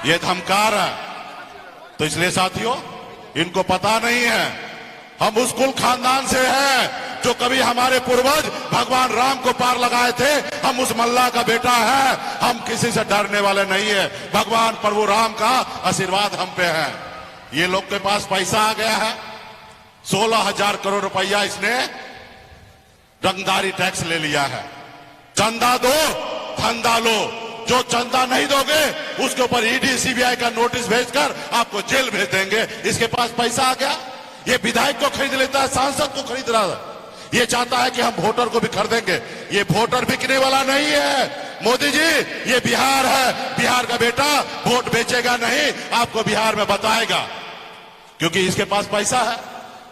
ये धमकार है। तो इसलिए साथियों, इनको पता नहीं है हम उस कुल खानदान से हैं जो कभी हमारे पूर्वज भगवान राम को पार लगाए थे। हम उस मल्ला का बेटा है, हम किसी से डरने वाले नहीं है। भगवान प्रभु राम का आशीर्वाद हम पे है। ये लोग के पास पैसा आ गया है, 16,000 करोड़ रुपया इसने रंगदारी टैक्स ले लिया है। चंदा दो, धंधा लो। जो चंदा नहीं दोगे उसके ऊपर ईडी सीबीआई का नोटिस भेजकर आपको जेल भेज देंगे। इसके पास पैसा आ गया, ये विधायक को खरीद लेता है, सांसद को खरीद रहा है। ये चाहता है कि हम वोटर को भी खरीदेंगे। ये वोटर बिकने वाला नहीं है मोदी जी, ये बिहार है। बिहार का बेटा वोट बेचेगा नहीं, आपको बिहार में बताएगा, क्योंकि इसके पास पैसा है।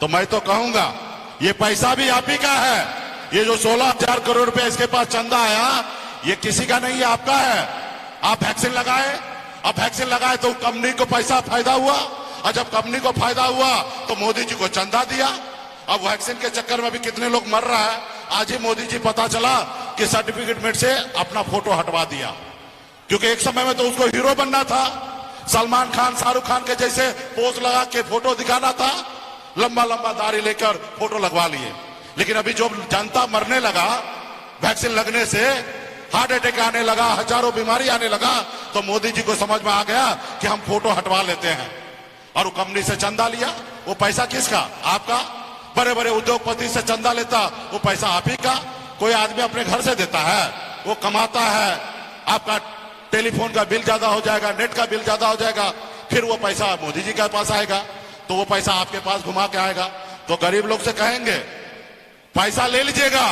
तो मैं तो कहूंगा ये पैसा भी आप ही का है। ये जो 16,000 करोड़ रुपए इसके पास चंदा आया, ये किसी का नहीं है, आपका है। आप वैक्सीन लगाए, अब वैक्सीन लगाए तो कंपनी को पैसा फायदा हुआ, और जब कंपनी को फायदा हुआ तो मोदी जी को चंदा दिया। अब वैक्सीन के चक्कर में भी कितने लोग मर रहा है। आज ही मोदी जी पता चला कि सर्टिफिकेट में से अपना फोटो हटवा दिया, क्योंकि एक समय में तो उसको हीरो बनना था। सलमान खान, शाहरुख खान के जैसे पोज लगा के फोटो दिखाना था, लंबा लंबा दाढ़ी लेकर फोटो लगवा लिए। लेकिन अभी जो जनता मरने लगा वैक्सीन लगने से, हार्ट अटैक आने लगा, हजारों बीमारी आने लगा, तो मोदी जी को समझ में आ गया कि हम फोटो हटवा लेते हैं। और वो कंपनी से चंदा लिया। वो पैसा किसका? आपका। बड़े बड़े उद्योगपति से चंदा लेता, वो पैसा आप ही का। कोई आदमी अपने घर से देता है, वो कमाता है, आपका टेलीफोन का बिल ज्यादा हो जाएगा, नेट का बिल ज्यादा हो जाएगा, फिर वो पैसा मोदी जी के पास आएगा, तो वो पैसा आपके पास घुमा के आएगा। तो गरीब लोग से कहेंगे पैसा ले लीजिएगा,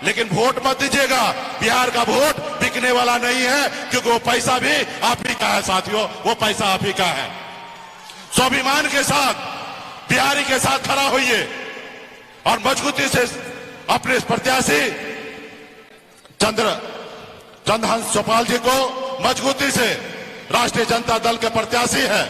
लेकिन वोट मत दीजिएगा। बिहार का वोट बिकने वाला नहीं है, क्योंकि वो पैसा भी आप ही का है साथियों, वो पैसा आप ही का है। स्वाभिमान के साथ बिहारी के साथ खड़ा होइए और मजबूती से अपने प्रत्याशी चंद्रहंस चौपाल जी को मजबूती से, राष्ट्रीय जनता दल के प्रत्याशी है,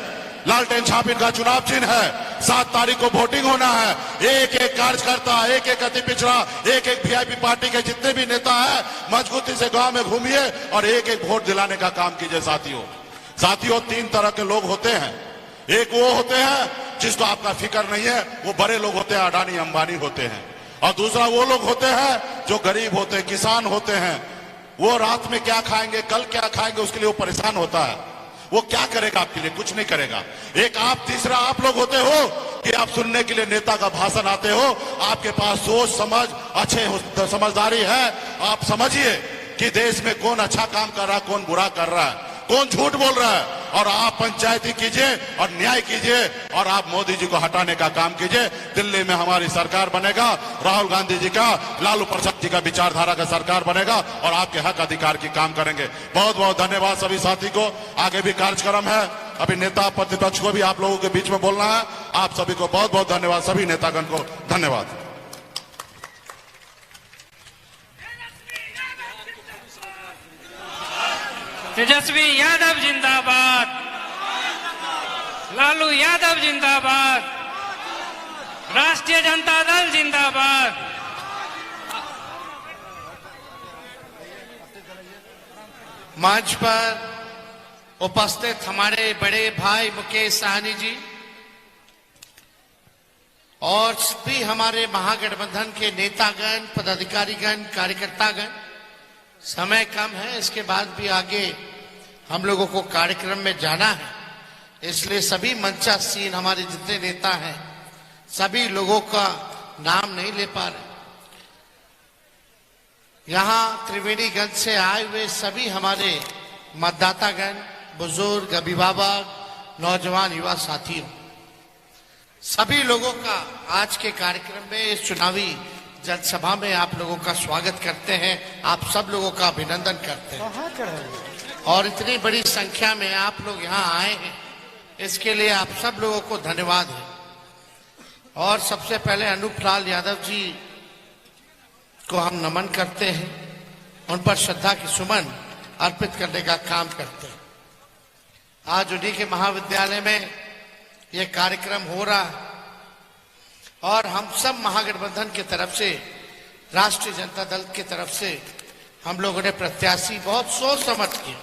लालटेन छाप का चुनाव चिन्ह है। 7 तारीख को वोटिंग होना है। एक एक कार्यकर्ता, एक एक अति पिछड़ा, एक एक वीआईपी पार्टी के जितने भी नेता है, मजबूती से गांव में घूमिए और एक एक वोट दिलाने का काम कीजिए साथियों। साथियों, 3 तरह के लोग होते हैं। एक वो होते हैं जिसको आपका फिक्र नहीं है, वो बड़े लोग होते हैं, अडानी अंबानी होते हैं। और दूसरा वो लोग होते हैं जो गरीब होते हैं, किसान होते हैं। वो रात में क्या खाएंगे, कल क्या खाएंगे, उसके लिए वो परेशान होता है। वो क्या करेगा आपके लिए? कुछ नहीं करेगा। एक आप, तीसरा आप लोग होते हो कि आप सुनने के लिए नेता का भाषण आते हो, आपके पास सोच समझ अच्छे समझदारी है। आप समझिए कि देश में कौन अच्छा काम कर रहा है, कौन बुरा कर रहा है, कौन झूठ बोल रहा है, और आप पंचायती कीजिए और न्याय कीजिए और आप मोदी जी को हटाने का काम कीजिए। दिल्ली में हमारी सरकार बनेगा, राहुल गांधी जी का, लालू प्रसाद जी का विचारधारा का सरकार बनेगा और आपके हक अधिकार की काम करेंगे। बहुत बहुत धन्यवाद सभी साथी को। आगे भी कार्यक्रम है, अभी नेता प्रतिपक्ष को भी आप लोगों के बीच में बोलना है। आप सभी को बहुत बहुत धन्यवाद, सभी नेतागण को धन्यवाद। तेजस्वी यादव जिंदाबाद, लालू यादव जिंदाबाद, राष्ट्रीय जनता दल जिंदाबाद। मंच पर उपस्थित हमारे बड़े भाई मुकेश साहनी जी और भी हमारे महागठबंधन के नेतागण, पदाधिकारीगण, कार्यकर्तागण, समय कम है, इसके बाद भी आगे हम लोगों को कार्यक्रम में जाना है, इसलिए सभी मंचासीन हमारे जितने नेता हैं, सभी लोगों का नाम नहीं ले पा रहे। यहाँ त्रिवेणीगंज से आए हुए सभी हमारे मतदातागण, बुजुर्ग, अभिभावक, नौजवान, युवा साथियों, सभी लोगों का आज के कार्यक्रम में, इस चुनावी जनसभा में आप लोगों का स्वागत करते हैं। आप सब लोगों का अभिनंदन करते हैं और इतनी बड़ी संख्या में आप लोग यहाँ आए हैं, इसके लिए आप सब लोगों को धन्यवाद है। और सबसे पहले अनूप लाल यादव जी को हम नमन करते हैं, उन पर श्रद्धा की सुमन अर्पित करने का काम करते हैं। आज उन्हीं के महाविद्यालय में यह कार्यक्रम हो रहा है और हम सब महागठबंधन की तरफ से, राष्ट्रीय जनता दल की तरफ से हम लोगों ने प्रत्याशी बहुत सोच समझ के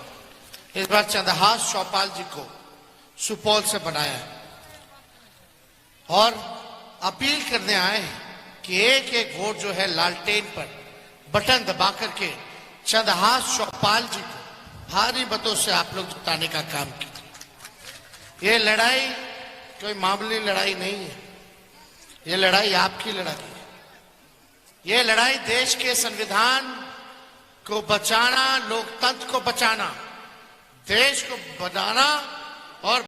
इस बार चंद्रहास चौपाल जी को सुपौल से बनाया है और अपील करने आए हैं कि एक एक वोट जो है लालटेन पर बटन दबा करके चंद्रहास चौपाल जी को भारी मतों से आप लोग जिताने का काम कीजिए। ये लड़ाई कोई मामूली लड़ाई नहीं है, ये लड़ाई आपकी लड़ाई है। ये लड़ाई देश के संविधान को बचाना, लोकतंत्र को बचाना, देश को बनाना